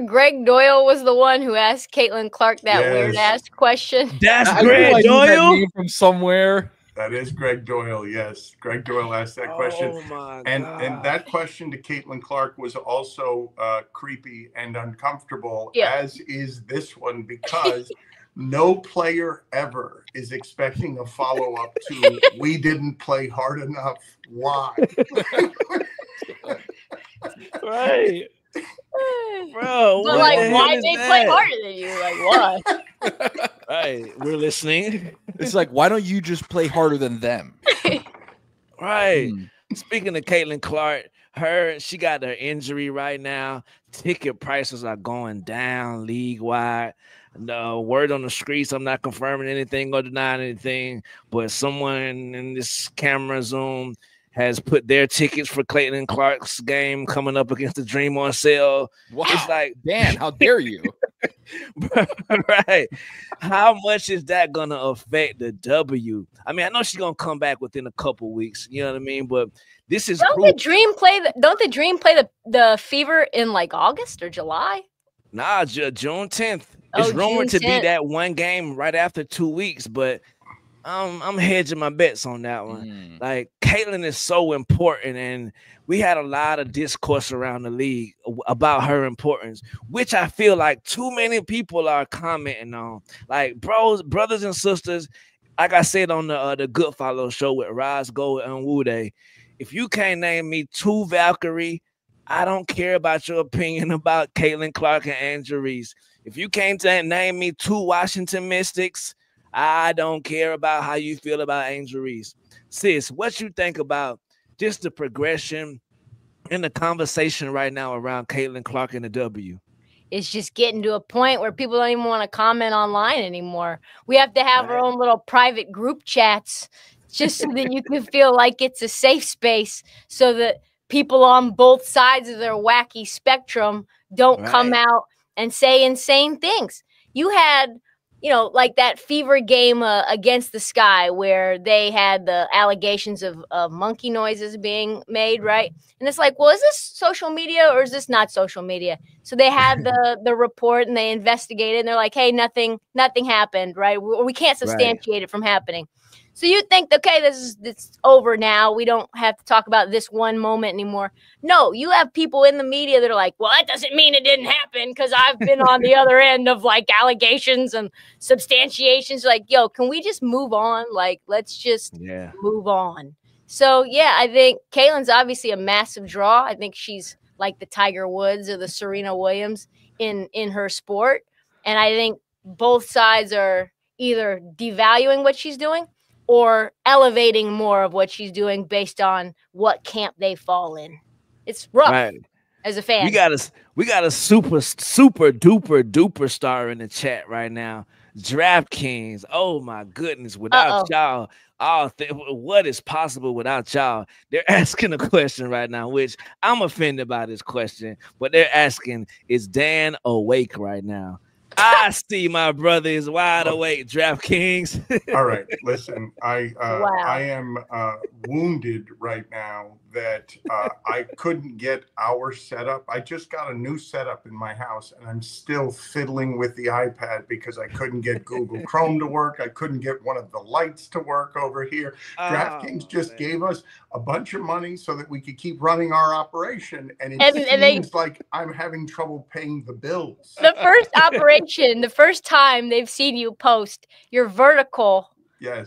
Greg Doyle was the one who asked Caitlin Clark that weird-ass question? That's Greg Doyle? From somewhere. That is Greg Doyle, yes. Greg Doyle asked that question. Oh, my and God. And that question to Caitlin Clark was also creepy and uncomfortable, as is this one, because no player ever is expecting a follow-up to, "We didn't play hard enough. Why?" Right. Bro, but why they play harder than you? Like, why? Right, we're listening. It's like, why don't you just play harder than them? Right. Speaking of Caitlin Clark, she got her injury right now. Ticket prices are going down league-wide. No word on the streets. I'm not confirming anything or denying anything, but someone in this camera zoom has put their tickets for Caitlin Clark's game coming up against the Dream on sale. Wow. It's like, Dan, how dare you? Right. How much is that gonna affect the W? I mean, I know she's gonna come back within a couple weeks. You know what I mean? But this is Don't the Dream play the Fever in like August or July? Nah, June 10th. It's rumored to be that one game right after 2 weeks, but I'm hedging my bets on that one. Like, Caitlin is so important, and we had a lot of discourse around the league about her importance, which I feel like too many people are commenting on. Like, brothers and sisters, like I said on the Goodfellow show with Roz Gold and Wude, if you can't name me 2 Valkyrie, I don't care about your opinion about Caitlin Clark and Angel Reese. If you can't name me 2 Washington Mystics, I don't care about how you feel about Angel Reese. Sis, what you think about just the progression and the conversation right now around Caitlin Clark and the W? It's just getting to a point where people don't even want to comment online anymore. We have to have our own little private group chats just so that you can feel like it's a safe space, so that people on both sides of their wacky spectrum don't come out and say insane things. You had, like that Fever game against the Sky, where they had the allegations of monkey noises being made, right? And it's like, well, is this social media or is this not social media? So they had the report and they investigated, and they're like, hey, nothing happened, right? We can't substantiate it from happening. So you think, okay, it's over now. We don't have to talk about this one moment anymore. No, you have people in the media that are like, well, that doesn't mean it didn't happen, because I've been on the other end of like allegations and substantiations. Like, yo, can we just move on? Like, let's just move on. So, yeah, I think Caitlin's obviously a massive draw. I think she's like the Tiger Woods or the Serena Williams in her sport. And I think both sides are either devaluing what she's doing or elevating more of what she's doing based on what camp they fall in. It's rough as a fan. We got a super duper star in the chat right now. DraftKings. Oh my goodness! Without y'all, what is possible without y'all? They're asking a question right now, which I'm offended by this question, but they're asking, is Dan awake right now? I see my brother is wide awake, DraftKings. All right, listen, I am wounded right now that I couldn't get our setup. I just got a new setup in my house, and I'm still fiddling with the iPad because I couldn't get Google Chrome to work. I couldn't get one of the lights to work over here. DraftKings just gave us a bunch of money so that we could keep running our operation, and it seems like I'm having trouble paying the bills. The first operation, the first time they've seen you post your vertical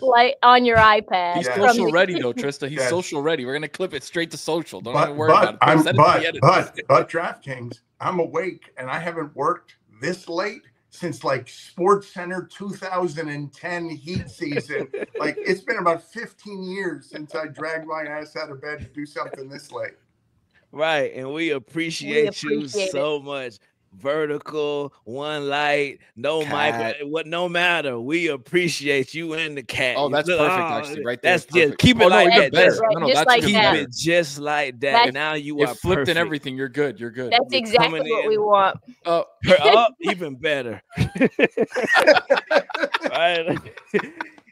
light on your iPad. He's social ready though, Trista. He's social ready. We're gonna clip it straight to social. Don't even worry about it. But DraftKings, I'm awake and I haven't worked this late since like Sports Center 2010 heat season. Like, it's been about 15 years since I dragged my ass out of bed to do something this late. Right, and we appreciate you so much. Vertical, one light, no mic, no matter. We appreciate you and the cat. Oh, that's perfect, actually, right there. That's just keep it like that. Keep it just like that. Now you are flipped perfect. and everything. You're good. You're good. That's exactly what we want. Even better. Right.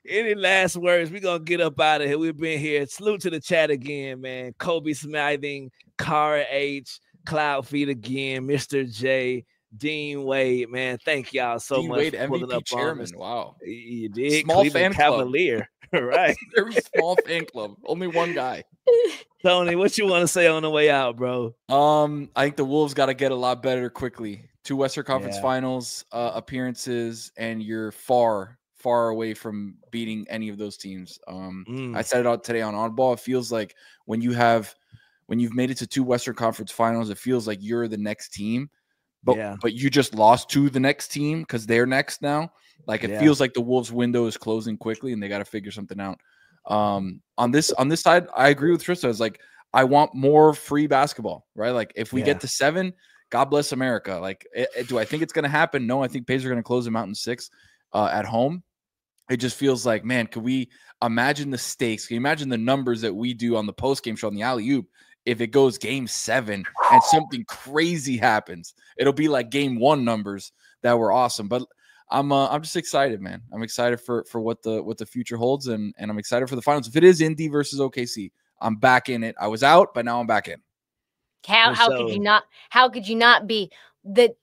Any last words? We're gonna get up out of here. We've been here. Salute to the chat again, man. Kobe Smithing, Cara H, Cloud Feet again, Mr. J, Dean Wade, man. Thank y'all so much Wade, for pulling MVP up chairman. on us. Wow. You did. Small Cleveland fan Cavalier. Right. Very small fan club. Only one guy. Tony, what you want to say on the way out, bro? I think the Wolves got to get a lot better quickly. 2 Western Conference Finals appearances, and you're far away from beating any of those teams. I said it out today on Oddball. It feels like when you've made it to 2 Western Conference Finals, it feels like you're the next team, but you just lost to the next team because they're next now. Like, it feels like the Wolves' window is closing quickly, and they got to figure something out. On this side, I agree with Trista. It's like, I want more free basketball, right? Like, if we get to 7, God bless America. Like, do I think it's going to happen? No, I think Pacers are going to close them out in 6 at home. It just feels like, man, could we imagine the stakes? Can you imagine the numbers that we do on the post-game show on the Alley-Oop? If it goes game 7 and something crazy happens, it'll be like game 1 numbers that were awesome. But I'm just excited, man. I'm excited for what the future holds, and I'm excited for the finals. If it is Indy versus OKC, I'm back in it. I was out, but now I'm back in. How could you not? How could you not be the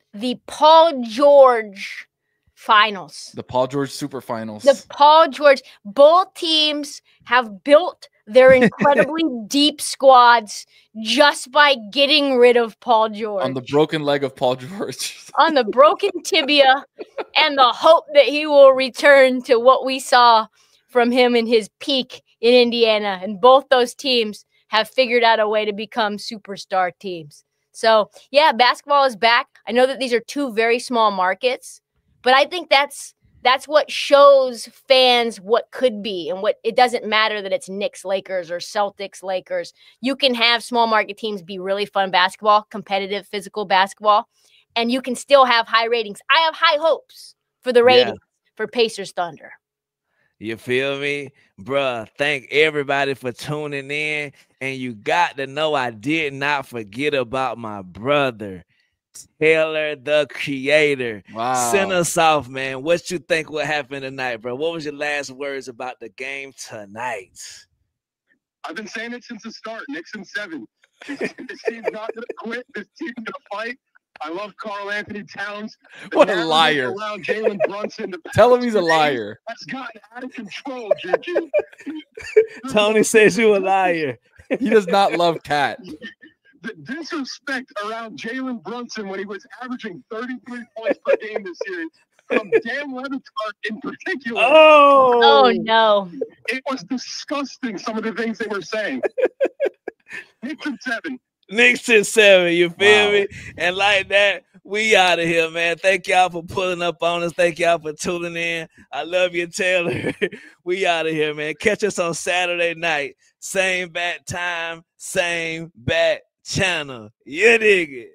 Paul George finals. The Paul George Super Finals. The Paul George. Both teams have built their incredibly deep squads just by getting rid of Paul George. On the broken leg of Paul George. On the broken tibia and the hope that he will return to what we saw from him in his peak in Indiana. And both those teams have figured out a way to become superstar teams. So, yeah, basketball is back. I know that these are two very small markets, but I think that's what shows fans what could be, and what it doesn't matter that it's Knicks, Lakers, or Celtics, Lakers. You can have small market teams be really fun basketball, competitive, physical basketball, and you can still have high ratings. I have high hopes for the ratings for Pacers Thunder. You feel me? Bruh, thank everybody for tuning in. And you got to know I did not forget about my brother, Taylor, the creator. Wow. Send us off, man. What you think will happen tonight, bro? What was your last words about the game tonight? I've been saying it since the start. Knicks in 7. This team's not going to quit. This team's going to fight. I love Karl Anthony Towns. What a liar. Around Jalen Brunson. Tell him he's a liar. That's gotten out of control, JuJu. Tony says you a liar. He does not love Cat. The disrespect around Jalen Brunson when he was averaging 33 points per game this series from Dan Levitar in particular. Oh, no. It was disgusting, some of the things they were saying. Knicks in 7. Knicks in 7, you feel me? And like that, we out of here, man. Thank y'all for pulling up on us. Thank y'all for tuning in. I love you, Taylor. We out of here, man. Catch us on Saturday night. Same bat time, same bat channel. You dig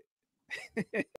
it?